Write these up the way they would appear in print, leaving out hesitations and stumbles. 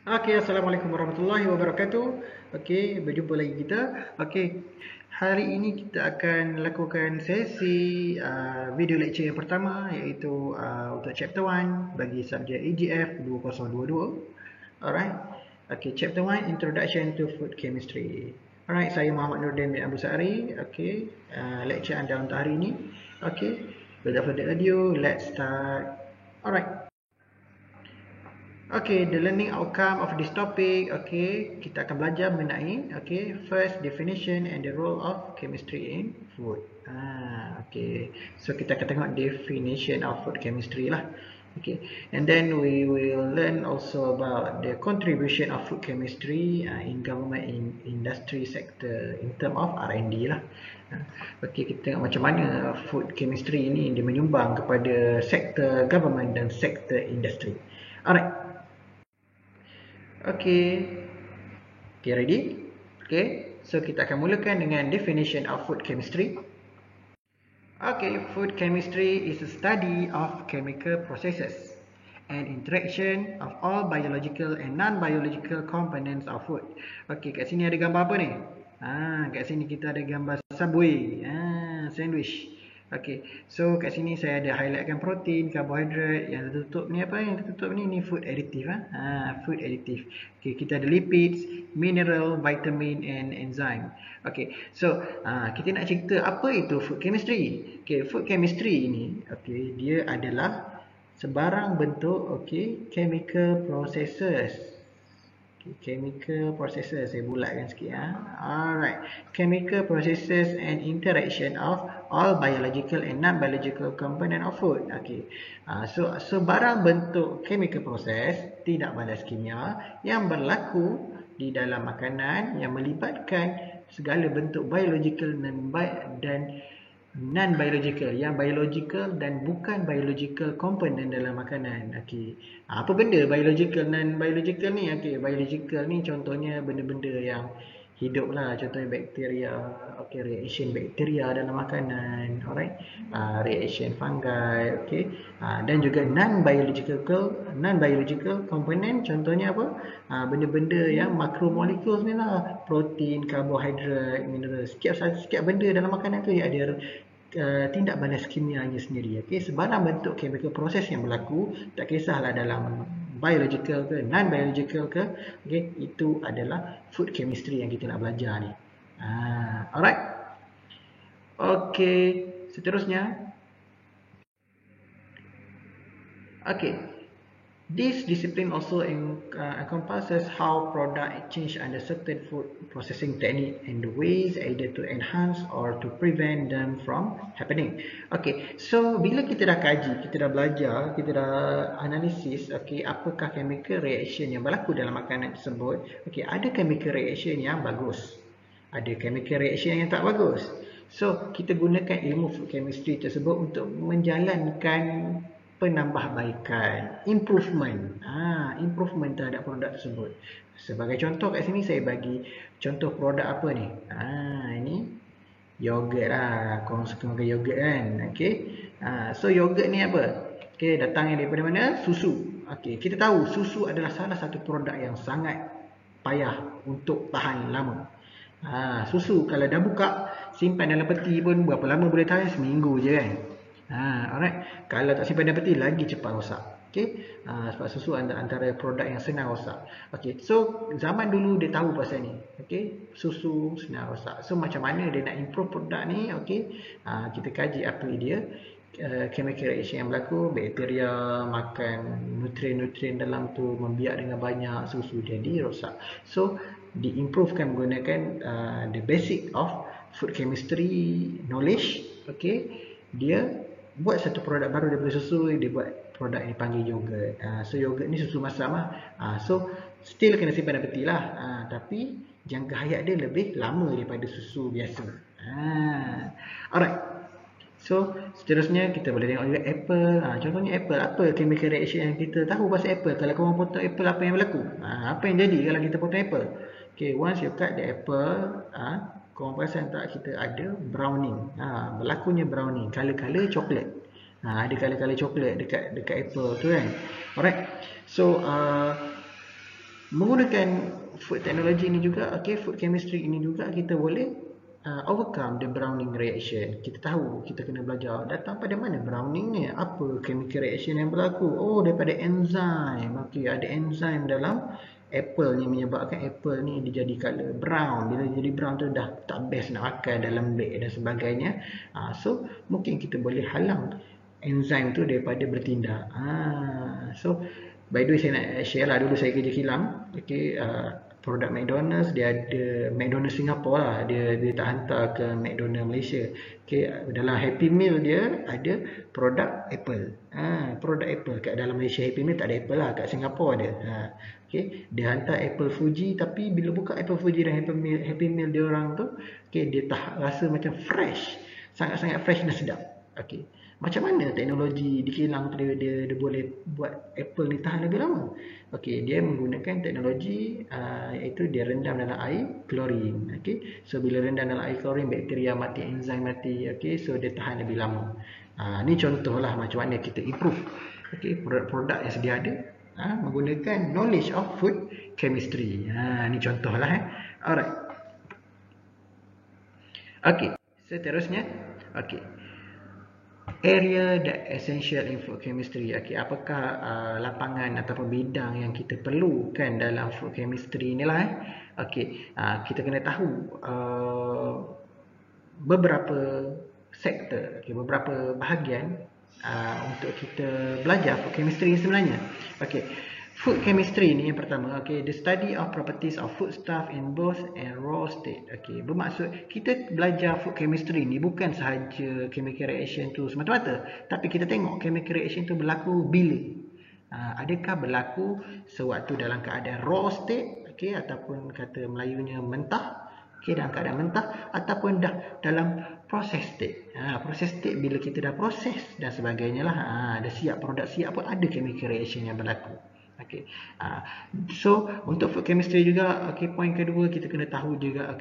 Okey, Assalamualaikum warahmatullahi wabarakatuh. Okey, berjumpa lagi kita. Okey, hari ini kita akan lakukan sesi video lecture yang pertama iaitu untuk chapter 1 bagi subjek EGF 2022. Alright. Okey, chapter 1 Introduction to Food Chemistry. Alright, saya Muhammad Nurdin bin Abdul Sa'ari. Okey, lecture anda untuk hari ini. Okey, without further ado, let's start. Alright. Okay, the learning outcome of this topic, okay, kita akan belajar mengenai, okay, first definition and the role of chemistry in food. Okay, so kita akan tengok definition of food chemistry lah. Okay, and then we will learn also about the contribution of food chemistry in government in industry sector in term of R&D lah. Okay, kita tengok macam mana food chemistry ini dia menyumbang kepada sektor government dan sektor industri. Alright. Okay. Okay, ready? Okay, so kita akan mulakan dengan definition of food chemistry. Okay, food chemistry is a study of chemical processes and interaction of all biological and non-biological components of food. Okay, kat sini ada gambar apa ni? Kat sini kita ada gambar subway, sandwich. Okay, so kat sini saya ada highlightkan protein, karbohidrat, yang tertutup ni apa? Yang tertutup ni food additive. Food additive. Okay, kita ada lipids, mineral, vitamin and enzyme. Okay, so kita nak cerita apa itu food chemistry. Okay, food chemistry ini, okay, dia adalah sebarang bentuk, okay, chemical processes. Chemical processes, saya bulatkan sikit. Alright, chemical processes and interaction of all biological and non-biological component of food. Okay, so sebarang bentuk chemical process tidak balas kimia yang berlaku di dalam makanan yang melibatkan segala bentuk biological dan non-biological, yang biological dan bukan biological component dalam makanan. Okey. Apa benda biological dan non-biological ni? Okey, biological ni contohnya benda-benda yang hidup lah, contohnya bakteria, okey, reaction bakteria dalam makanan, alright. Reaction fungi, okey. Dan juga non-biological component, contohnya apa? Benda-benda yang macromolecules ni lah, protein, karbohidrat, mineral. Setiap benda dalam makanan tu ada tindak balas kimianya sendiri. Okay? Sebarang bentuk chemical proses yang berlaku, tak kisahlah dalam biological ke, non-biological ke, okay? Itu adalah food chemistry yang kita nak belajar ni. Alright. Okay, seterusnya. Okay. This discipline also encompasses how product change under certain food processing technique and the ways either to enhance or to prevent them from happening. Okay, so bila kita dah kaji, kita dah belajar, kita dah analisis, okay, apakah chemical reaction yang berlaku dalam makanan tersebut. Okay, ada chemical reaction yang bagus, ada chemical reaction yang tak bagus. So, kita gunakan ilmu food chemistry tersebut untuk menjalankan penambahbaikan, improvement, improvement terhadap produk tersebut. Sebagai contoh kat sini saya bagi contoh produk apa ni? Ini yogurt lah, korang suka makan yogurt kan? Okay. So yogurt ni apa? Okay, datangnya daripada mana? Susu. Okay, kita tahu susu adalah salah satu produk yang sangat payah untuk tahan lama. Susu kalau dah buka, simpan dalam peti pun berapa lama boleh tahan? Seminggu je kan? Alright. Kalau tak simpan dalam peti lagi cepat rosak. Okay. Sebab susu antara produk yang senang rosak. Okay. So zaman dulu dia tahu pasal ni. Okay. Susu senang rosak. So macam mana dia nak improve produk ni? Okay. Kita kaji apa dia. Chemical reaction yang berlaku. Bakteria makan nutrien-nutrien dalam tu, membiak dengan banyak, susu jadi rosak. So diimprovekan menggunakan the basic of food chemistry knowledge. Okay. Dia buat satu produk baru daripada susu, dia buat produk yang dipanggil yogurt. So yogurt ni susu masam lah. So still kena simpan dalam peti lah. Tapi jangka hayat dia lebih lama daripada susu biasa. Alright. So seterusnya kita boleh tengok juga apple. Contohnya apple. Apa chemical reaction yang kita tahu pasal apple? Kalau korang potong apple, apa yang berlaku? Apa yang jadi kalau kita potong apple? Okay, once you cut the apple, korang perasan tak kita ada browning. Berlakunya browning, color-color coklat. Ada color-color coklat dekat apple tu kan. Alright. So Menggunakan food technology ini juga, food chemistry ini juga kita boleh overcome the Browning reaction. Kita tahu, kita kena belajar datang pada mana Browning ni, apa chemical reaction yang berlaku. Oh, daripada enzim. Ada enzim dalam apple ni menyebabkan apple ni dia jadi color brown. Bila jadi brown tu dah tak best nak makan, dah lembek dan sebagainya. So mungkin kita boleh halang enzim tu daripada bertindak. So by the way, saya nak share lah, dulu saya kerja kilang. Produk McDonald's, dia ada McDonald's Singapore lah, dia tak hantar ke McDonald's Malaysia. Dalam Happy Meal dia ada produk Apple. Produk Apple kat dalam Malaysia Happy Meal tak ada Apple lah, kat Singapore ada. Dia hantar Apple Fuji, tapi bila buka Apple Fuji dan Happy Meal dia orang tu, dia tak rasa macam fresh, sangat-sangat fresh dan sedap. Macam mana teknologi di kilang tu dia boleh buat apple ni tahan lebih lama? Dia menggunakan teknologi iaitu dia rendam dalam air klorin. So bila rendam dalam air klorin, bakteria mati, enzim mati. So dia tahan lebih lama. Ni contohlah macam mana kita improve produk-produk yang sedia ada menggunakan knowledge of food chemistry. Ni contohlah. Alright. Seterusnya. Area that essential in food chemistry. Apakah lapangan ataupun bidang yang kita perlukan dalam food chemistry inilah. Kita kena tahu beberapa sektor, beberapa bahagian untuk kita belajar food chemistry sebenarnya. Food chemistry ni yang pertama, the study of properties of foodstuff in both and raw state. Bermaksud kita belajar food chemistry ni bukan sahaja chemical reaction tu semata-mata, tapi kita tengok chemical reaction tu berlaku bila. Adakah berlaku sewaktu dalam keadaan raw state, ataupun kata Melayunya mentah, dalam keadaan mentah, ataupun dah dalam process state. Process state bila kita dah proses dan sebagainya lah, dah siap, produk siap pun ada chemical reaction yang berlaku. So untuk food chemistry juga, poin kedua kita kena tahu juga,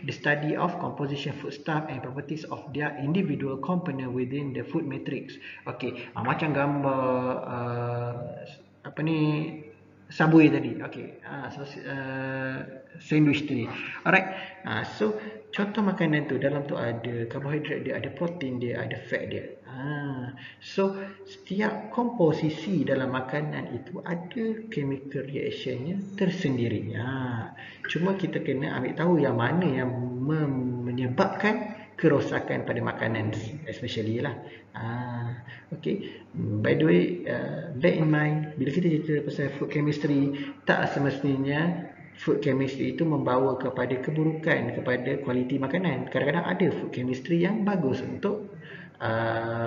the study of composition foodstuff and properties of their individual component within the food matrix. Macam gambar apa ni, Subway tadi. Sandwich tadi. Alright. So contoh makanan tu, dalam tu ada karbohidrat dia, ada protein dia, ada fat dia. So setiap komposisi dalam makanan itu ada chemical reactionnya tersendiri. Cuma kita kena ambil tahu yang mana yang menyebabkan kerosakan pada makanan, especially lah. By the way, bear in mind, bila kita cerita pasal food chemistry, tak semestinya food chemistry itu membawa kepada keburukan kepada kualiti makanan. Kadang-kadang ada food chemistry yang bagus untuk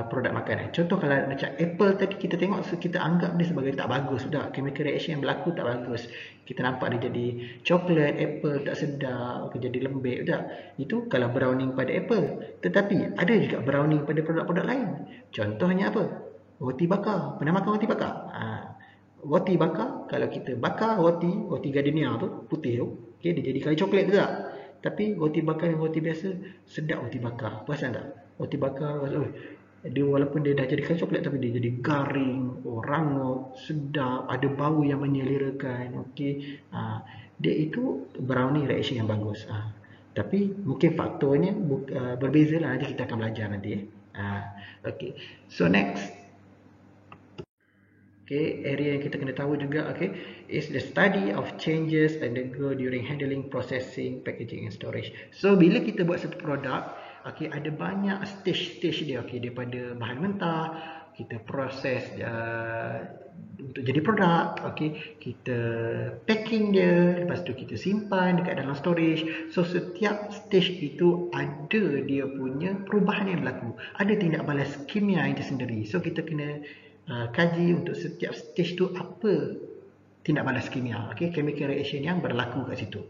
produk makanan. Contoh kalau macam apple tadi, kita tengok, kita anggap dia sebagai tak bagus. Chemical reaction yang berlaku tak bagus. Kita nampak dia jadi coklat, apple tak sedap, jadi lembek. Itu kalau browning pada apple. Tetapi ada juga browning pada produk-produk lain. Contohnya apa? Roti bakar. Pernah makan roti bakar? Roti bakar, kalau kita bakar roti gardenia tu, putih tu, dia jadi kali coklat tu tak? Tapi roti bakar dan roti biasa, sedap roti bakar. Perasan tak? Roti bakar, dia walaupun dia dah jadi kali coklat, tapi dia jadi garing, rangup, sedap, ada bau yang menyelerakan. Dia itu browning reaction yang bagus. Tapi mungkin faktornya berbeza lah, nanti kita akan belajar nanti. So next, area yang kita kena tahu juga, is the study of changes undergo during handling, processing, packaging and storage. So bila kita buat satu produk, ada banyak stage dia. Daripada bahan mentah, kita proses untuk jadi produk, kita packing dia, lepas tu kita simpan dekat dalam storage. So setiap stage itu ada dia punya perubahan yang berlaku, ada tindak balas kimia yang tersendiri. So kita kena kaji untuk setiap stage tu apa tindak balas kimia, chemical reaction yang berlaku kat situ.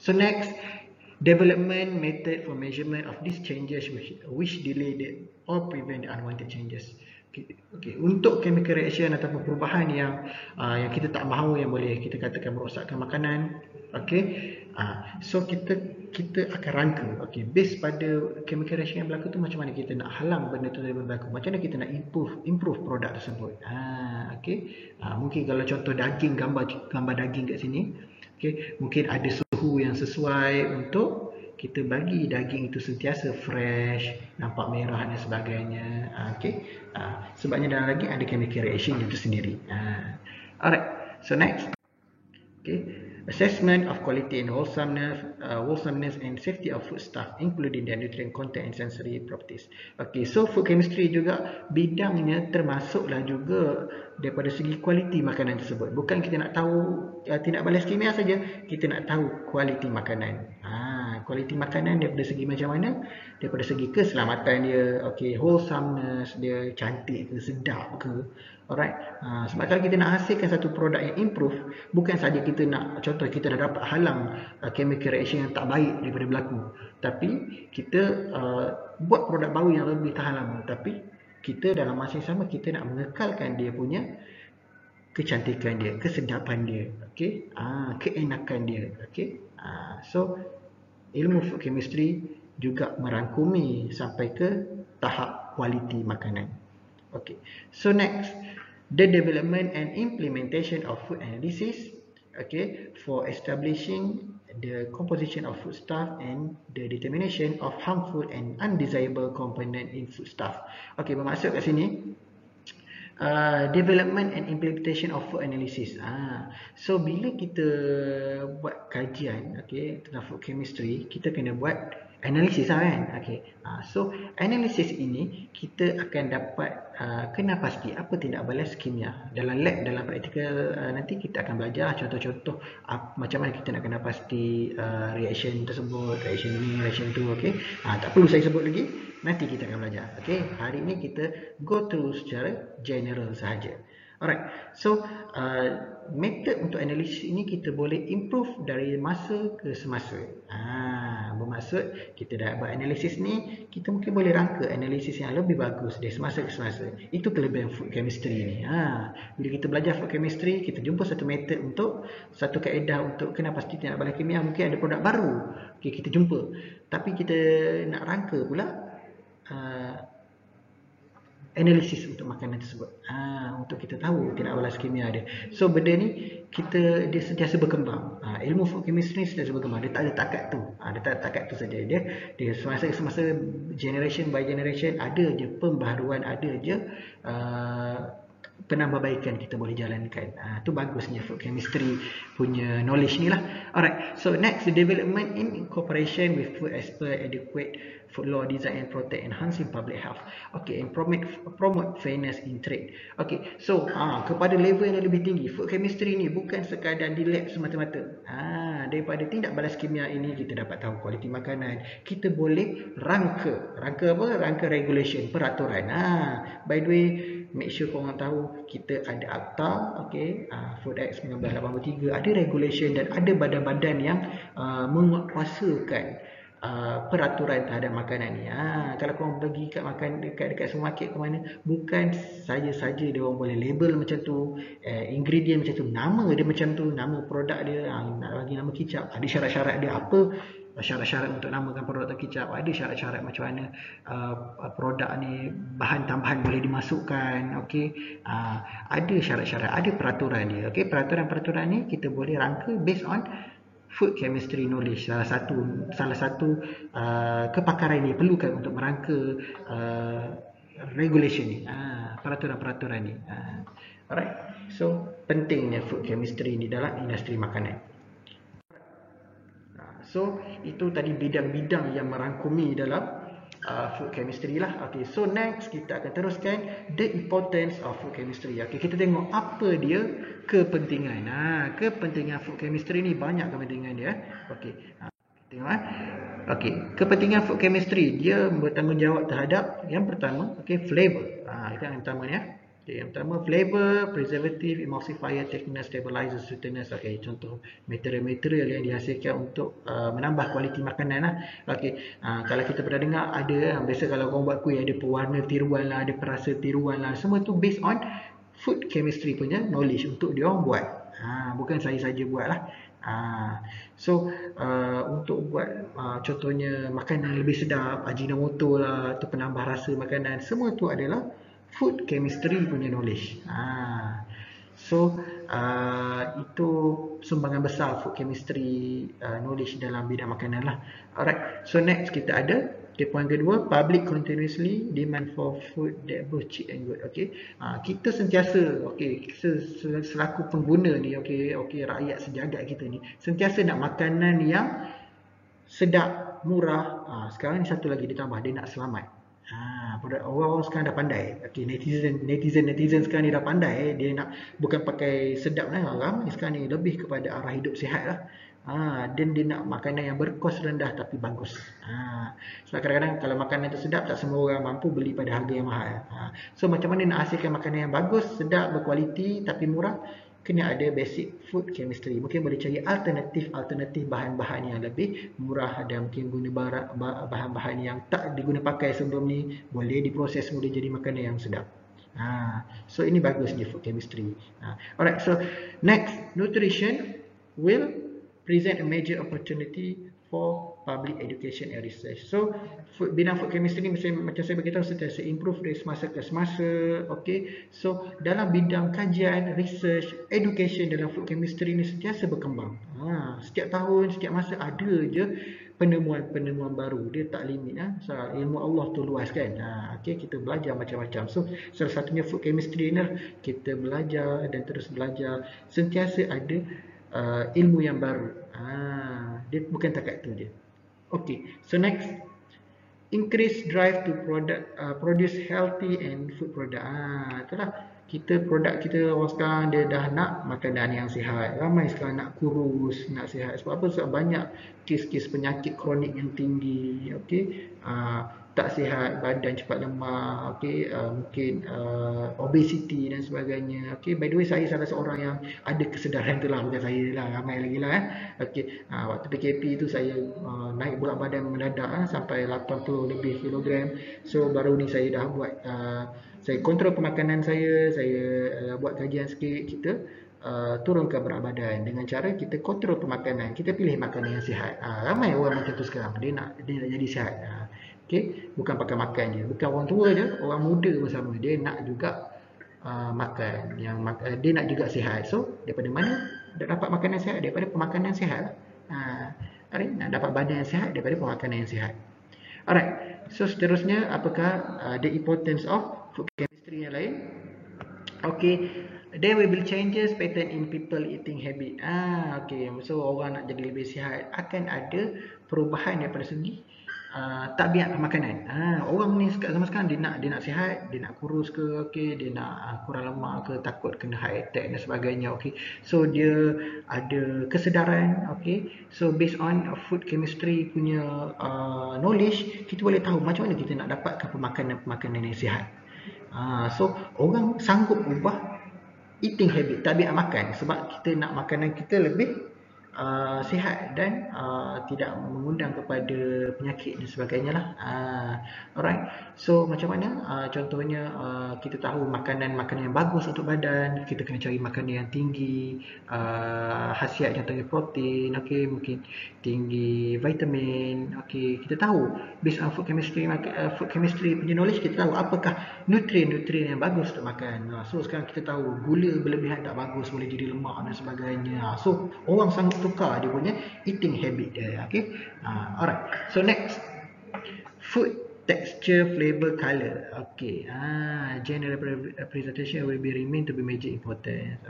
So next, development method for measurement of these changes which delay or prevent the unwanted changes. Untuk chemical reaction ataupun perubahan yang kita tak mahu, yang boleh kita katakan merosakkan makanan, so kita akan rangka, based pada chemical reaction yang berlaku tu, macam mana kita nak halang benda tu dari berlaku, macam mana kita nak improve produk tersebut. Mungkin kalau contoh daging, gambar daging kat sini, mungkin ada suhu yang sesuai untuk kita bagi daging itu sentiasa fresh, nampak merah dan sebagainya. Sebabnya dalam daging ada chemical reaction itu sendiri. Alright, so next. Assessment of quality and wholesomeness and safety of foodstuff, including their nutrient content and sensory properties. So food chemistry juga bidangnya termasuklah juga daripada segi kualiti makanan tersebut. Bukan kita nak tahu tindak balas kimia saja, kita nak tahu kualiti makanan. Kualiti makanan daripada segi macam mana? Daripada segi keselamatan dia, wholesomeness dia, cantik ke, sedap ke. Alright. Sebab kalau kita nak hasilkan satu produk yang improve, bukan saja kita nak, contoh kita dah dapat halang chemical reaction yang tak baik daripada berlaku, tapi kita buat produk baru yang lebih tahan lama, tapi kita dalam masa yang sama kita nak mengekalkan dia punya kecantikan dia, kesedapan dia, keenakan dia. So ilmu food chemistry juga merangkumi sampai ke tahap kualiti makanan. So next, the development and implementation of food analysis, for establishing the composition of foodstuff and the determination of harmful and undesirable component in foodstuff. Bermaksud kat sini development and implementation of food analysis. So bila kita buat kajian tentang food chemistry, kita kena buat analisis kan. So analisis ini kita akan dapat kena pasti apa tindak balas kimia. Dalam lab, dalam praktikal nanti kita akan belajar contoh-contoh macam mana kita nak kena pasti reaction tersebut, reaction ni, reaction tu. Tak perlu saya sebut lagi, nanti kita akan belajar. Hari ini kita go through secara general sahaja. Alright, so method untuk analisis ini kita boleh improve dari masa ke semasa. Bermaksud kita dah buat analisis ni, kita mungkin boleh rangka analisis yang lebih bagus dari semasa ke semasa. Itu kelebihan food chemistry ni. Bila kita belajar food chemistry, kita jumpa satu method untuk, satu kaedah untuk kena pasti tindak balas kimia, mungkin ada produk baru. Kita jumpa. Tapi kita nak rangka pula analisis untuk makanan tersebut, untuk kita tahu tindak balas kimia dia. So benda ni dia sentiasa berkembang. Ilmu food chemistry sentiasa berkembang. Dia tak ada takat tu. Dia tak ada takat tu saja. Dia semasa generation by generation ada je pembaharuan, ada je penambahbaikan kita boleh jalankan. Tu bagusnya food chemistry punya knowledge ni lah. Alright, so next, the development in cooperation with food expert, adequate food law design and protect enhancing public health. And promote fairness in trade. So kepada level yang lebih tinggi, food chemistry ni bukan sekadar di lab semata-mata. Daripada tindak balas kimia ini kita dapat tahu kualiti makanan. Kita boleh rangka apa? Rangka regulation, peraturan. By the way, make sure korang tahu kita ada akta, Food Act 1983, ada regulation dan ada badan-badan yang menguatkuasakan peraturan terhadap makanan ni. Kalau korang pergi dekat supermarket ke mana, bukan saja-saja dia orang boleh label macam tu, ingredient macam tu, nama dia macam tu, nama produk dia, nak bagi nama kicap, ada syarat-syarat dia, apa syarat-syarat untuk namakan produk kicap, ada syarat-syarat macam mana produk ni bahan tambahan boleh dimasukkan, ada syarat-syarat, ada peraturan dia. Peraturan-peraturan ni kita boleh rangka based on food chemistry knowledge. Salah satu kepakaran ini perlukan untuk merangka regulation ni, peraturan-peraturan ni. Alright, so pentingnya food chemistry ni dalam industri makanan. So itu tadi bidang-bidang yang merangkumi dalam food chemistry lah. So next kita akan teruskan the importance of food chemistry. Kita tengok apa dia kepentingan. Kepentingan food chemistry ni banyak kepentingan dia. Tengok kepentingan food chemistry, dia bertanggungjawab terhadap yang pertama, flavor. Itu yang pertama ni. Yang pertama, flavor, preservative, emulsifier, thickness, stabilizer, sweetness. Contoh material-material yang dihasilkan untuk menambah kualiti makanan lah. Kalau kita pernah dengar ada, biasa kalau korang buat kuih ada pewarna tiruan lah, ada perasa tiruan lah, semua tu based on food chemistry punya knowledge untuk dia orang buat. Bukan saya saja buat lah. So untuk buat contohnya makanan lebih sedap, Ajinomoto lah, atau penambah rasa makanan, semua tu adalah food chemistry punya knowledge. So itu sumbangan besar food chemistry knowledge dalam bidang makanan lah. Alright, so next kita ada poin kedua, public continuously demand for food that both cheap and good. Okay, kita sentiasa, selaku pengguna ni, rakyat sejagat kita ni sentiasa nak makanan yang sedap, murah. Sekarang ni satu lagi ditambah, dia nak selamat. Orang-orang sekarang dah pandai. Netizen sekarang ni dah pandai. Dia nak bukan pakai sedap lah. Ramai sekarang ni lebih kepada arah hidup sihat lah. Dan dia nak makanan yang berkos rendah tapi bagus. Sebab kadang-kadang kalau makanan tu sedap, tak semua orang mampu beli pada harga yang mahal. So macam mana nak hasilkan makanan yang bagus, sedap, berkualiti tapi murah? Kena ada basic food chemistry. Mungkin boleh cari alternatif bahan-bahan yang lebih murah, dan mungkin guna bahan-bahan yang tak diguna pakai sebelum ni, boleh diproses boleh jadi makanan yang sedap. So ini bagus di food chemistry. Alright, so next, nutrition will present a major opportunity for public education and research. So bidang food chemistry ni macam saya beritahu, sentiasa improve dari semasa ke semasa. So dalam bidang kajian, research, education dalam food chemistry ni sentiasa berkembang. Setiap tahun, setiap masa ada je penemuan baru. Dia tak limit. So, ilmu Allah tu luas kan. Kita belajar macam-macam. So salah satunya food chemistry ni, kita belajar dan terus belajar. Sentiasa ada ilmu yang baru. Dia bukan takat tu je. So next, increase drive to produce healthy and food product. Itulah, produk kita orang sekarang dia dah nak makanan yang sihat. Ramai sekarang nak kurus, nak sihat. Sebab apa? Sebab banyak kes-kes penyakit kronik yang tinggi. Tak sihat, badan cepat lemah, mungkin obesity dan sebagainya. By the way, saya salah seorang yang ada kesedaran tu lah, bukan saya lah, ramai lagi lah. Waktu PKP tu saya naik berat badan mendadak sampai 80 lebih kilogram. So baru ni saya dah buat, saya kontrol pemakanan saya buat kajian sikit, kita turunkan berat badan dengan cara kita kontrol pemakanan, kita pilih makanan yang sihat. Ramai orang macam tu sekarang, dia nak jadi sihat. Bukan pakai makan je, bukan orang tua je, orang muda pun sama, dia nak juga makan yang dia nak juga sihat. So daripada mana dapat makanan sihat? Daripada pemakanan sihat. Nak dapat badan yang sihat daripada pemakanan yang sihat. Alright, so seterusnya, apakah the importance of food chemistry yang lain? There will be changes pattern in people eating habit. So orang nak jadi lebih sihat, akan ada perubahan daripada segi tabiat pemakanan. Orang ni zaman sekarang dia nak sihat, dia nak kurus ke, dia nak kurang lemak ke, takut kena heart attack dan sebagainya. So dia ada kesedaran. So based on food chemistry punya knowledge, kita boleh tahu macam mana kita nak dapatkan pemakanan yang sihat. So orang sanggup ubah eating habit, tabiat makan, sebab kita nak makanan kita lebih sihat dan tidak mengundang kepada penyakit dan sebagainya lah. Alright, so macam mana contohnya kita tahu makanan yang bagus untuk badan, kita kena cari makanan yang tinggi khasiat, contohnya protein, mungkin tinggi vitamin. Kita tahu based on food chemistry punya knowledge, kita tahu apakah nutrien-nutrien yang bagus untuk makan. So sekarang kita tahu gula berlebihan tak bagus, boleh jadi lemak dan sebagainya. So orang sanggup tukar dia punya eating habit dia. Alright, so next, food texture, flavor, color. General presentation will be remain to be major important.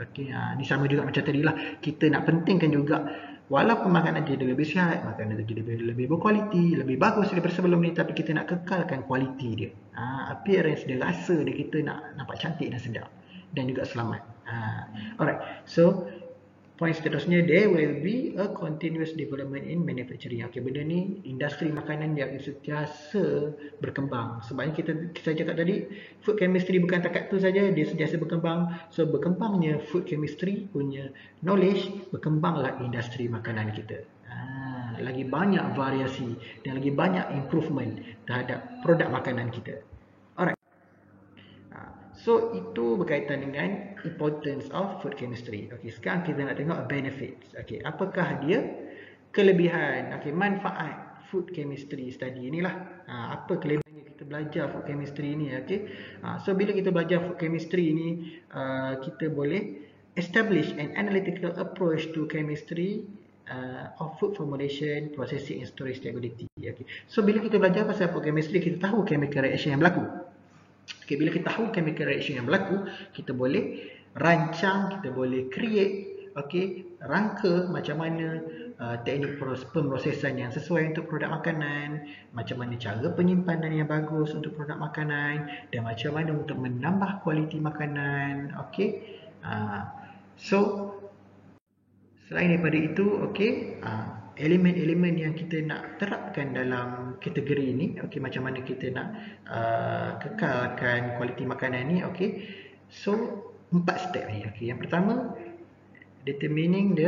Ni sama juga macam tadi lah, kita nak pentingkan juga walaupun makanan jadi lebih sihat, makanan itu jadi lebih berkualiti, lebih bagus daripada sebelum ni, tapi kita nak kekalkan kualiti dia. Appearance dia, rasa dia, kita nak nampak cantik dan sedap dan juga selamat. Alright, so point seterusnya, there will be a continuous development in manufacturing. Benda ni industri makanan yang sentiasa berkembang. Sebabnya saya cakap tadi, food chemistry bukan takat tu saja, dia sentiasa berkembang. So berkembangnya food chemistry punya knowledge, berkembanglah industri makanan kita. Lagi banyak variasi dan lagi banyak improvement terhadap produk makanan kita. Alright. So itu berkaitan dengan importance of food chemistry. Sekarang kita nak tengok benefits. Apakah dia kelebihan, manfaat food chemistry study inilah. Apa kelebihannya kita belajar food chemistry ni, okay. So bila kita belajar food chemistry ni, kita boleh establish an analytical approach to chemistry of food formulation, processing and storage stability. Okay. So bila kita belajar pasal food chemistry, kita tahu chemical reaction yang berlaku. Okay, bila kita tahu chemical reaction yang berlaku, kita boleh rancang, kita boleh create, okay, rangka macam mana teknik pemrosesan yang sesuai untuk produk makanan, macam mana cara penyimpanan yang bagus untuk produk makanan, dan macam mana untuk menambah kualiti makanan. Okay. So selain daripada itu, okay, elemen-elemen yang kita nak terapkan dalam kategori ini, okay, macam mana kita nak kekalkan kualiti makanan ni, okay. So 4 step ni, okay. Yang pertama, determining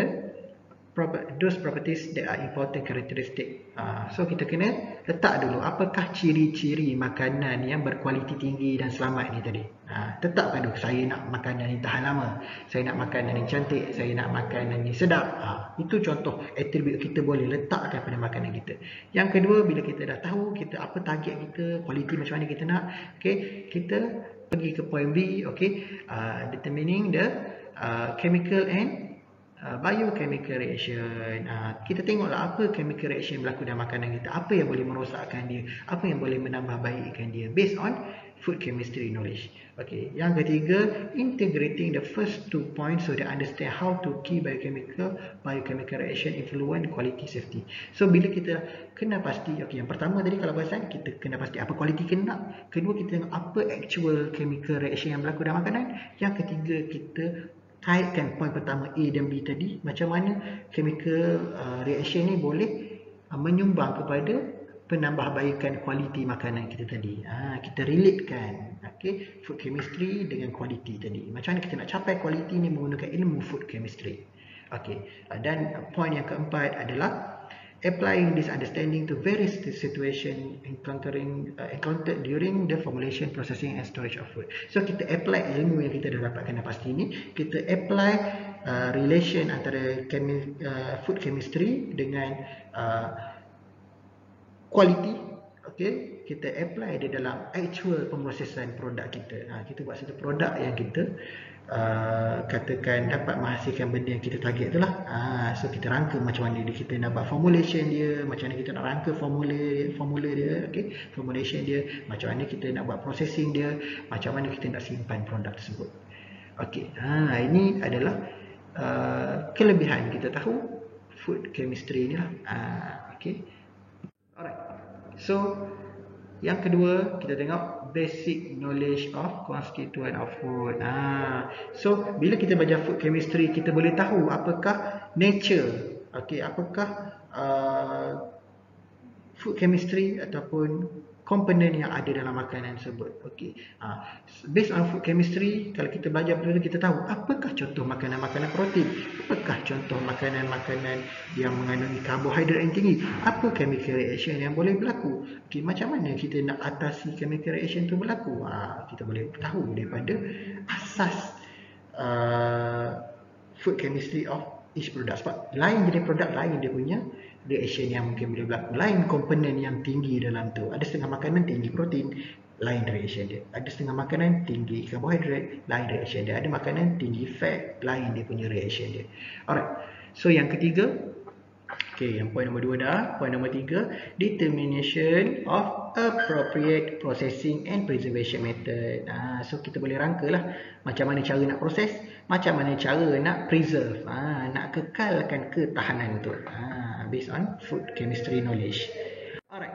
those properties that are important characteristic. So kita kena letak dulu apakah ciri-ciri makanan yang berkualiti tinggi dan selamat ni tadi. Tetapkan dulu, saya nak makanan ni tahan lama, saya nak makanan ni cantik, saya nak makanan ni sedap. Itu contoh atribut kita boleh letakkan pada makanan kita. Yang kedua, bila kita dah tahu kita apa target kita, kualiti macam mana kita nak, okay, kita pergi ke point B, okay, determining the chemical and biochemical reaction. Kita tengoklah apa chemical reaction berlaku dalam makanan kita, apa yang boleh merosakkan dia, apa yang boleh menambah baikkan dia, based on food chemistry knowledge. Okay. Yang ketiga, integrating the first 2 points so that understand how to key biochemical reaction influence quality safety. So bila kita kena pasti, okay, yang pertama tadi kalau bahasan, kita kena pasti apa kualiti kita nak. Kedua, kita tengok apa actual chemical reaction yang berlaku dalam makanan. Yang ketiga, kita kaitkan poin pertama A dan B tadi, macam mana chemical reaction ni boleh menyumbang kepada penambahbaikan kualiti makanan kita tadi. Kita relatekan, okay, food chemistry dengan kualiti tadi. Macam mana kita nak capai kualiti ni menggunakan ilmu food chemistry. Okay. Dan poin yang keempat adalah applying this understanding to various situations encountered during the formulation, processing and storage of food. So kita apply ilmu yang kita dah dapatkan dah pasti ni, kita apply relation antara food chemistry dengan quality, okay, kita apply dia dalam actual pemrosesan produk kita. Kita buat satu produk yang kita katakan dapat menghasilkan benda yang kita target tu lah. So kita rangka macam mana kita nak buat formulation dia, macam mana kita nak rangka formula dia, okay, formulation dia, macam mana kita nak buat processing dia, macam mana kita nak simpan produk tersebut. Okay. Ini adalah kelebihan kita tahu food chemistry ni lah. Okay. Alright. So yang kedua, kita tengok basic knowledge of constituent of food. So bila kita belajar food chemistry, kita boleh tahu apakah nature, okay, apakah food chemistry ataupun komponen yang ada dalam makanan tersebut. Okay. Based on food chemistry, kalau kita belajar benda kita tahu apakah contoh makanan-makanan protein, apakah contoh makanan-makanan yang mengandungi karbohidrat yang tinggi, apa chemical reaction yang boleh berlaku. Okay. Macam mana kita nak atasi chemical reaction itu berlaku. Kita boleh tahu daripada asas food chemistry of each product. Sebab lain jenis produk, lain dia punya reaction yang mungkin boleh berlaku, lain komponen yang tinggi dalam tu. Ada setengah makanan tinggi protein, lain reaction dia. Ada setengah makanan tinggi karbohidrat, lain reaction dia. Ada makanan tinggi fat, lain dia punya reaction dia. Alright. So yang ketiga, okay, yang poin nombor 2 dah. Poin nombor 3, determination of appropriate processing and preservation method. So kita boleh rangkalah macam mana cara nak proses, macam mana cara nak preserve, nak kekalkan ketahanan tu, based on food chemistry knowledge. Alright.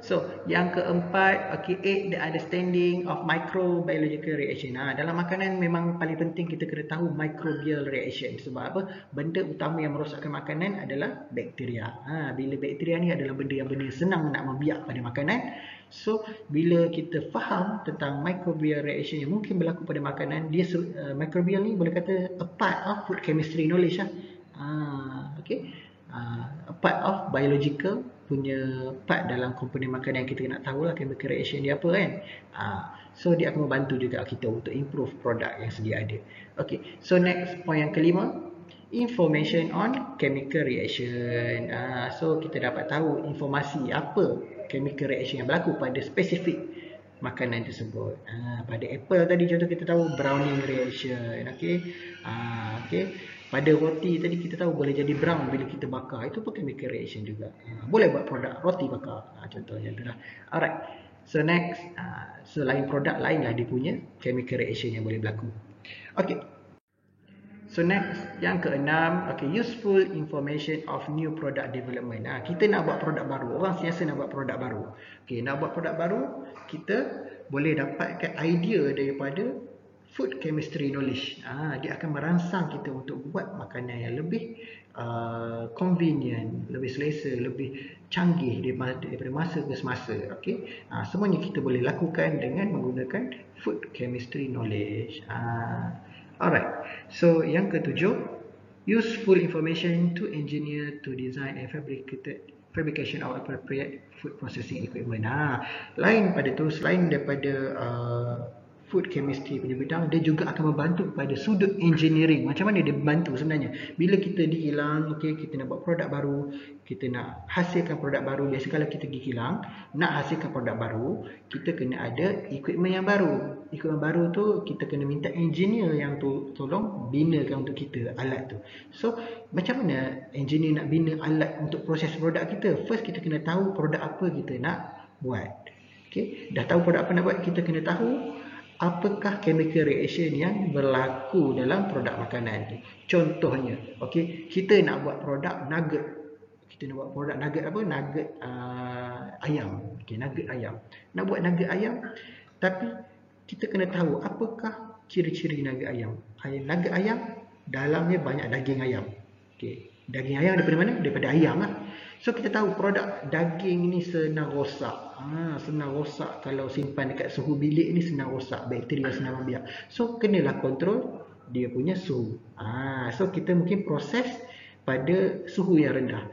So yang keempat, okay, the understanding of microbiological reaction. Dalam makanan memang paling penting kita kena tahu microbial reaction. Sebab apa? Benda utama yang merosakkan makanan adalah bakteria. Bila bakteria ni adalah benda yang senang nak membiak pada makanan. So bila kita faham tentang microbial reaction yang mungkin berlaku pada makanan, dia microbial ni boleh kata a part of food chemistry knowledge lah. Okay. A part of biological punya part dalam komponen makanan yang kita nak tahu lah chemical reaction dia apa kan. So dia akan membantu juga kita untuk improve produk yang sedia ada. Okay. So next point yang kelima, information on chemical reaction. So kita dapat tahu informasi apa chemical reaction yang berlaku pada spesifik makanan tersebut. Pada apple tadi contoh kita tahu browning reaction. Okey. Pada roti tadi kita tahu boleh jadi brown bila kita bakar. Itu pun chemical reaction juga. Boleh buat produk roti bakar. Contohnya itulah. Alright. So next, selain produk lain lah dia punya chemical reaction yang boleh berlaku. Okay. So next, yang keenam, useful information of new product development. Kita nak buat produk baru. Orang sentiasa nak buat produk baru. Nak buat produk baru, kita boleh dapatkan idea daripada food chemistry knowledge. Dia akan merangsang kita untuk buat makanan yang lebih convenient, lebih selesa, lebih canggih daripada masa ke semasa. Semuanya kita boleh lakukan dengan menggunakan food chemistry knowledge. Alright, so yang ketujuh, useful information to engineer to design and fabrication of appropriate food processing equipment. Lain pada tu, selain daripada food chemistry punya bidang, dia juga akan membantu pada sudut engineering. Macam mana dia membantu sebenarnya? Bila kita di kilang, kita nak buat produk baru, kita nak hasilkan produk baru. Biasa kalau kita pergi kilang, nak hasilkan produk baru, kita kena ada equipment yang baru. Equipment baru tu kita kena minta engineer yang tolong binakan untuk kita alat tu. So, macam mana engineer nak bina alat untuk proses produk kita? First, kita kena tahu produk apa kita nak buat. Dah tahu produk apa nak buat, kita kena tahu apakah chemical reaction yang berlaku dalam produk makanan ni. Contohnya, kita nak buat produk nugget. Kita nak buat produk nugget apa? Nugget ayam. Nugget ayam. Nak buat nugget ayam, tapi kita kena tahu apakah ciri-ciri nugget ayam. Nugget ayam dalamnya banyak daging ayam. Daging ayam daripada mana? Daripada ayam lah. So kita tahu produk daging ni senang rosak. Senang rosak kalau simpan dekat suhu bilik ni, senang rosak, bakteria senang membiak. So kenalah kontrol dia punya suhu. So kita mungkin proses pada suhu yang rendah.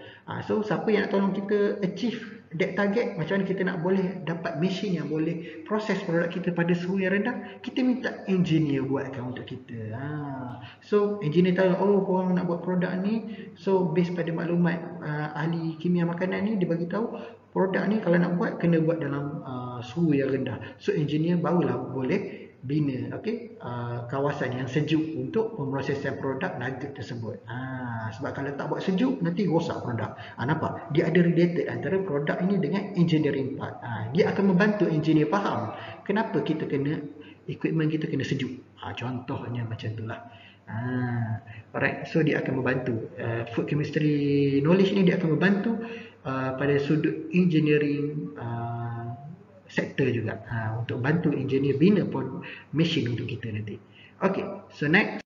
So siapa yang nak tolong kita achieve that target, macam mana kita nak boleh dapat mesin yang boleh proses produk kita pada suhu yang rendah, kita minta engineer buatkan untuk kita. So engineer tahu, korang nak buat produk ni, so based pada maklumat ahli kimia makanan ni, dia bagi tahu produk ni kalau nak buat kena buat dalam suhu yang rendah. So engineer barulah boleh bina kawasan yang sejuk untuk pemrosesan produk nugget tersebut. Sebab kalau tak buat sejuk, nanti rosak produk. Nampak? Dia ada related antara produk ini dengan engineering part. Dia akan membantu engineer faham kenapa kita kena, equipment kita kena sejuk. Contohnya macam itulah. Alright, so dia akan membantu. Food chemistry knowledge ni dia akan membantu pada sudut engineering sektor juga, untuk bantu engineer bina pun mesin untuk kita nanti. So next.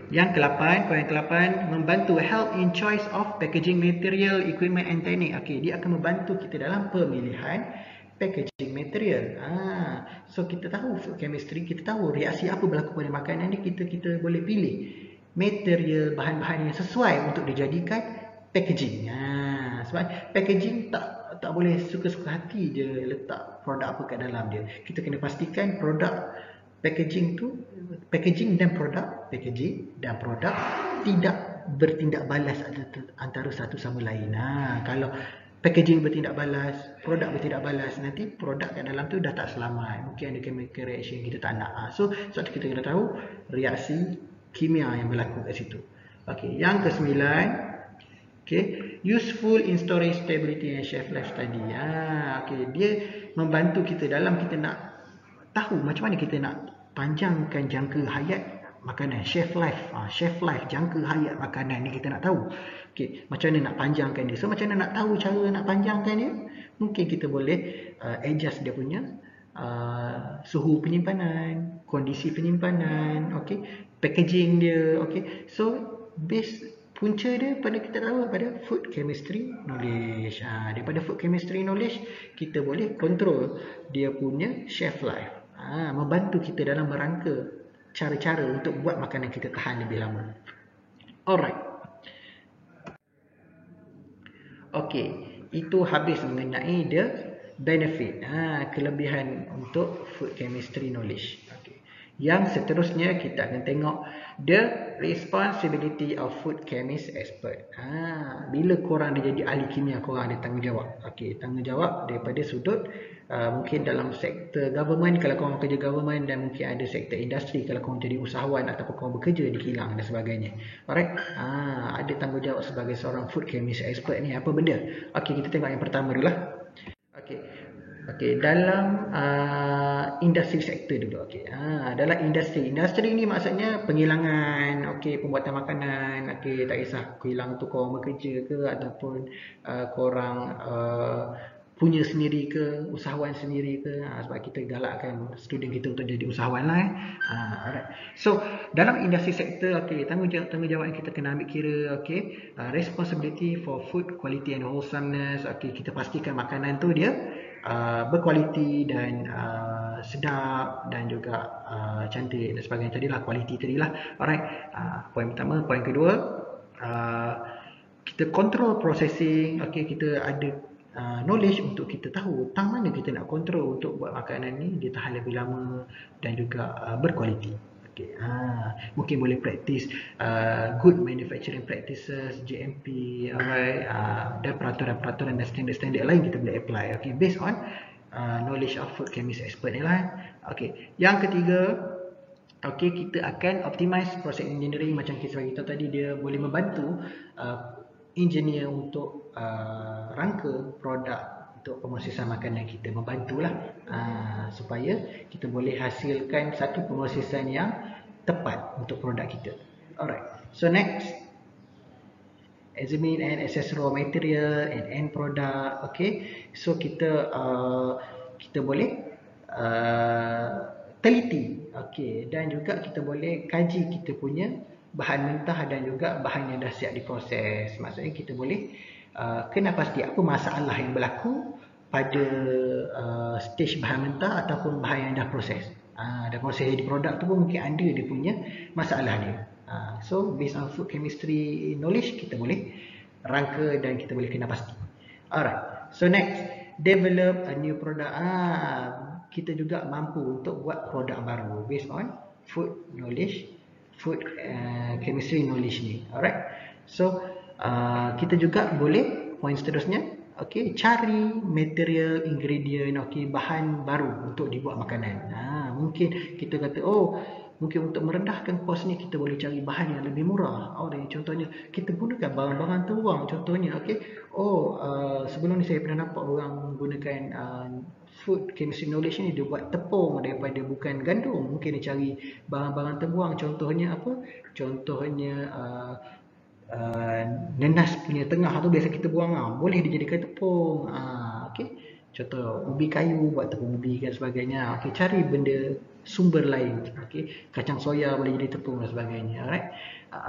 Yang ke-8, poin ke-8, membantu help in choice of packaging material, equipment and technique. Dia akan membantu kita dalam pemilihan packaging material. So kita tahu food chemistry, kita tahu reaksi apa berlaku pada makanan ni, kita boleh pilih material, bahan-bahan yang sesuai untuk dijadikan packaging. Sebab packaging tak boleh suka-suka hati je letak produk apa kat dalam dia. Kita kena pastikan produk packaging dan produk tidak bertindak balas antara satu sama lain. Kalau packaging bertindak balas, produk bertindak balas, nanti produk kat dalam tu dah tak selamat. Mungkin ada chemical reaction kita tak nak. So sebab kita kena tahu reaksi kimia yang berlaku kat situ. Yang ke-9, useful in storage stability and shelf life study. Dia membantu kita dalam kita nak tahu macam mana kita nak panjangkan jangka hayat makanan, shelf life, jangka hayat makanan ni kita nak tahu. Macam mana nak panjangkan dia. So macam mana nak tahu cara nak panjangkan dia? Mungkin kita boleh adjust dia punya suhu penyimpanan, kondisi penyimpanan, packaging dia, So punca dia pada kita tahu pada food chemistry knowledge. Daripada food chemistry knowledge, kita boleh kontrol dia punya shelf life. Membantu kita dalam merangka cara-cara untuk buat makanan kita tahan lebih lama. Alright. Itu habis mengenai the benefit, kelebihan untuk food chemistry knowledge. Yang seterusnya kita akan tengok the responsibility of food chemist expert. Bila korang dah jadi ahli kimia, korang ada tanggungjawab. Okey, tanggungjawab daripada sudut mungkin dalam sektor government kalau korang kerja government, dan mungkin ada sektor industri kalau korang jadi usahawan ataupun korang bekerja di kilang dan sebagainya. Alright. Ada tanggungjawab sebagai seorang food chemist expert ni apa benda? Okey, kita tengok yang pertama dulu lah. Okey. Okey, dalam industri sektor dulu. Okey. Dalam industri ni maksudnya penghilangan, okey, pembuatan makanan, okey, tak kisah kilang tu korang bekerja ke ataupun korang punya sendiri ke, usahawan sendiri ke, sebab kita galakkan student kita untuk jadi usahawan lah. Alright. So, dalam industri sektor, okey, tanggungjawab yang kita kena ambil kira, okey, responsibility for food quality and wholesomeness. Okey, kita pastikan makanan tu dia berkualiti dan sedap dan juga cantik dan sebagainya. Tadilah kualiti tadilah. Alright. Poin pertama. Poin kedua, kita control processing. Okey, kita ada knowledge untuk kita tahu tang mana kita nak control untuk buat makanan ni dia tahan lebih lama dan juga berkualiti. Okay. Mungkin boleh practice good manufacturing practices, GMP, alright, dan peraturan-peraturan dan standard-standard lain kita boleh apply. Okay, based on knowledge of food chemist expert ni lah. Okay, yang ketiga, okay, kita akan optimize process engineering. Macam kita bagi tahu tadi, dia boleh membantu engineer untuk rangka produk untuk pemrosesan makanan kita, membantulah supaya kita boleh hasilkan satu pemrosesan yang tepat untuk produk kita. Alright. So next, examine and assess raw material and end product. Okay. So kita boleh teliti. Okay. Dan juga kita boleh kaji kita punya bahan mentah dan juga bahan yang dah siap diproses. Maksudnya kita boleh kena pasti apa masalah yang berlaku pada stage bahan mentah ataupun bahan yang dah proses. Dan proses jadi produk tu pun mungkin ada dia punya masalah dia. So based on food chemistry knowledge, kita boleh rangka dan kita boleh kena pasti. Alright. So next, develop a new product. Kita juga mampu untuk buat produk baru based on food knowledge, food chemistry knowledge ni. Alright. So kita juga boleh poin seterusnya, okay, cari material, ingredient, okay, bahan baru untuk dibuat makanan. Mungkin kita kata, mungkin untuk merendahkan kos ni kita boleh cari bahan yang lebih murah. Contohnya kita gunakan barang-barang terbuang. Contohnya, okay, sebelum ni saya pernah nampak orang gunakan food chemistry knowledge ni, dia buat tepung daripada bukan gandum. Mungkin dia cari barang-barang terbuang. Contohnya apa? Contohnya nenas punya tengah tu biasa kita buang, boleh dijadikan tepung. Okay. Contoh ubi kayu, buat tepung ubi dan sebagainya. Okay. Cari benda sumber lain. Okay. Kacang soya boleh jadi tepung dan sebagainya. Alright.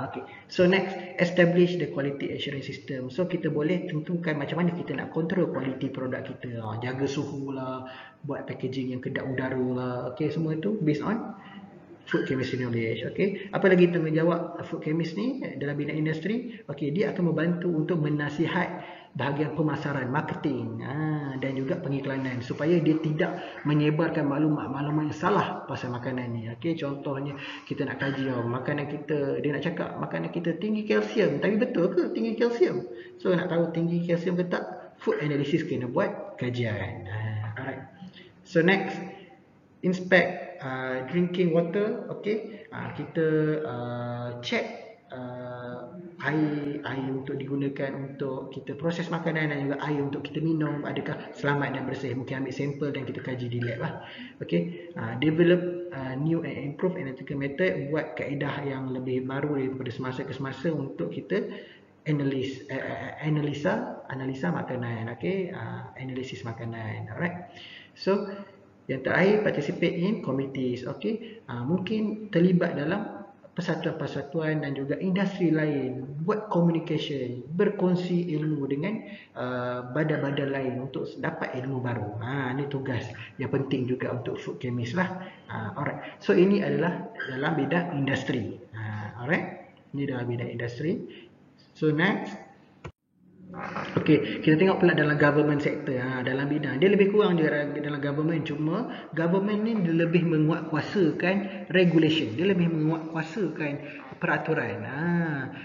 Okay. So next, establish the quality assurance system. So kita boleh tentukan macam mana kita nak control quality produk kita. Jaga suhu lah, buat packaging yang kedap udara lah. Okay, semua itu based on food chemistry knowledge. Okay. Apa lagi tanggungjawab food chemist ni dalam bidang industri? Okay, dia akan membantu untuk menasihat bahagian pemasaran, marketing dan juga pengiklanan supaya dia tidak menyebarkan maklumat-maklumat yang salah pasal makanan ni. Okay, contohnya kita nak kaji makanan kita, dia nak cakap makanan kita tinggi kalsium, tapi betul ke tinggi kalsium? So nak tahu tinggi kalsium ke tak, food analysis kena buat kajian. Alright. So next, inspect drinking water. Okay, kita check air untuk digunakan untuk kita proses makanan dan juga air untuk kita minum adakah selamat dan bersih. Mungkin ambil sampel dan kita kaji di lab lah. Okay. Develop new and improve analytical method, buat kaedah yang lebih baru daripada semasa ke semasa untuk kita analisa makanan. Okay. Analisis makanan. Alright. So yang terakhir, participate in committees. Okay. Mungkin terlibat dalam persatuan-persatuan dan juga industri lain, buat communication, berkongsi ilmu dengan badan-badan lain untuk dapat ilmu baru. Ini tugas yang penting juga untuk food chemist lah. Alright. So ini adalah dalam bidang industri. Alright. Ini dalam bidang industri. So next, Okey, kita tengok pula dalam government sector, dalam bidang. Dia lebih kurang juga dalam government, cuma government ni dia lebih menguatkuasakan regulation. Dia lebih menguatkuasakan peraturan.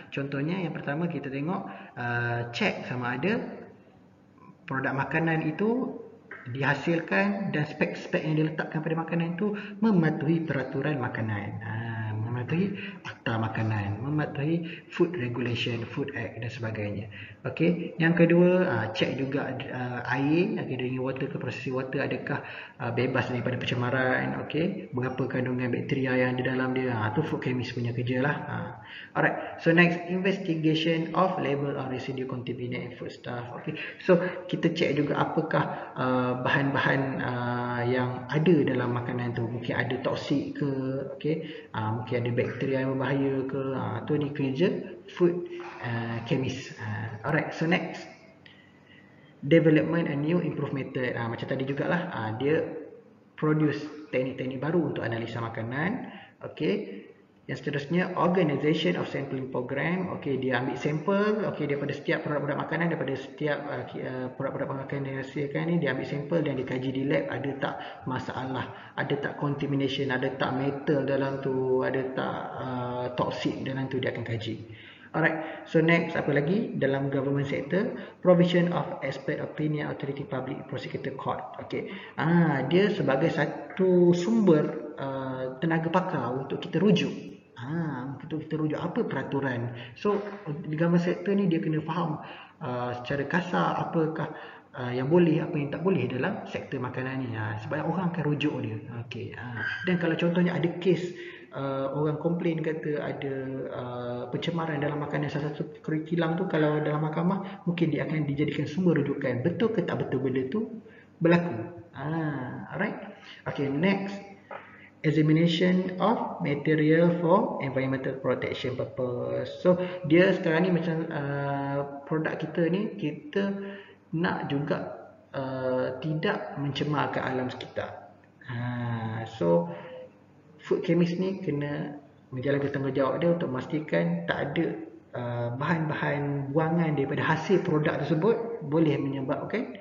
Contohnya yang pertama kita tengok check sama ada produk makanan itu dihasilkan dan spek-spek yang diletakkan pada makanan itu mematuhi peraturan makanan, mematuhi akta makanan, mematuhi food regulation, food act dan sebagainya. Okey, yang kedua cek juga air, drinking water ke processing water adakah bebas daripada pencemaran, okey, berapa kandungan bakteria yang ada dalam dia. Tu food chemist punya kerjalah. Alright, so next, investigation of level of residue contaminant in foodstuff. Okay, so kita cek juga apakah bahan-bahan yang ada dalam makanan tu, mungkin ada toksik ke, okay, mungkin ada bakteria yang berbahaya ke. Tu ni kerja food chemist. Alright, so next, development a new improve method. Macam tadi jugalah, dia produce teknik-teknik baru untuk analisa makanan. Okay, yang seterusnya, organization of sampling program. Okey, dia ambil sampel, okey, daripada setiap produk-produk makanan, daripada setiap produk-produk makanan yang dihasilkan ni, dia ambil sampel dan dikaji di lab, ada tak masalah, ada tak contamination, ada tak metal dalam tu, ada tak toxic dalam tu, dia akan kaji. Alright, so next, apa lagi dalam government sector, provision of expert opinion authority public prosecutor court. Okey, dia sebagai satu sumber tenaga pakar untuk kita rujuk. Kita rujuk apa peraturan. So di government sector ni dia kena faham secara kasar apakah yang boleh, apa yang tak boleh dalam sektor makanan ni. Sebab orang akan rujuk dia. Okey. Dan kalau contohnya ada kes orang komplain kata ada pencemaran dalam makanan salah satu kilang tu, kalau dalam mahkamah mungkin dia akan dijadikan sumber rujukan. Betul ke tak betul benda tu berlaku. Alright. Okay, next, examination of material for environmental protection purpose. So dia sekarang ni macam produk kita ni, kita nak juga tidak mencemarkan alam sekitar. So food chemist ni kena menjalankan tanggungjawab dia untuk memastikan tak ada bahan-bahan buangan daripada hasil produk tersebut boleh menyebabkan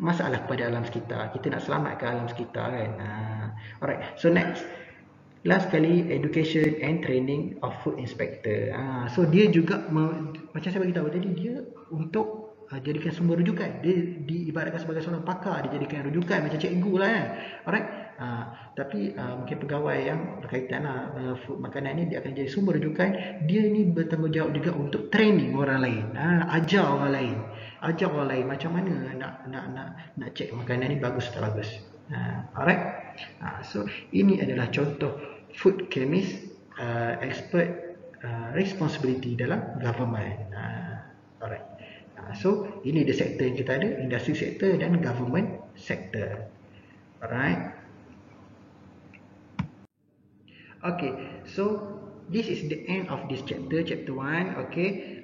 masalah kepada alam sekitar. Kita nak selamatkan alam sekitar kan. Alright, so next, last kali, education and training of food inspector. So dia juga macam saya beritahu tadi, dia untuk jadikan sumber rujukan. Dia diibaratkan sebagai seorang pakar, dia jadikan rujukan macam cikgu lah kan. Alright, tapi mungkin pegawai yang berkaitan food makanan ni, dia akan jadi sumber rujukan. Dia ni bertanggungjawab juga untuk training orang lain, ajar orang lain macam mana nak cek makanan ni bagus atau tak bagus. Alright, so ini adalah contoh food chemist expert responsibility dalam government. Alright, so ini the sector yang kita ada, industry sector dan government sector. Alright. Okay, so this is the end of this chapter 1. Okay,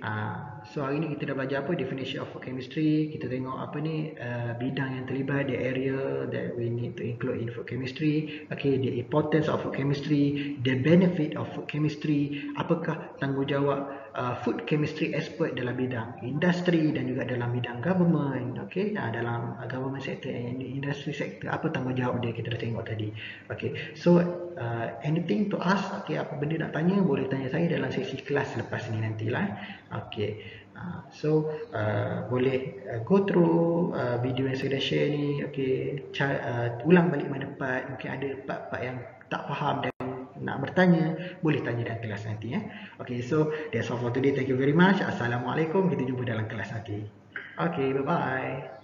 so hari ni kita dah belajar apa, definition of food chemistry. Kita tengok apa ni, bidang yang terlibat, the area that we need to include in food chemistry. Okay, the importance of food chemistry, the benefit of food chemistry, apakah tanggungjawab food chemistry expert dalam bidang industri dan juga dalam bidang government. Okay, dalam government sector and industry sector, apa tanggungjawab dia, kita dah tengok tadi. Okay, so anything to ask, okay, apa benda nak tanya, boleh tanya saya dalam sesi kelas lepas ni nantilah. Okay, so boleh go through video yang saya dah share ni. Okay, ulang balik mana part, mungkin ada part-part yang tak faham dan nak bertanya, boleh tanya dalam kelas nanti ya. Okay, so that's all for today. Thank you very much. Assalamualaikum. Kita jumpa dalam kelas nanti. Okay, bye-bye.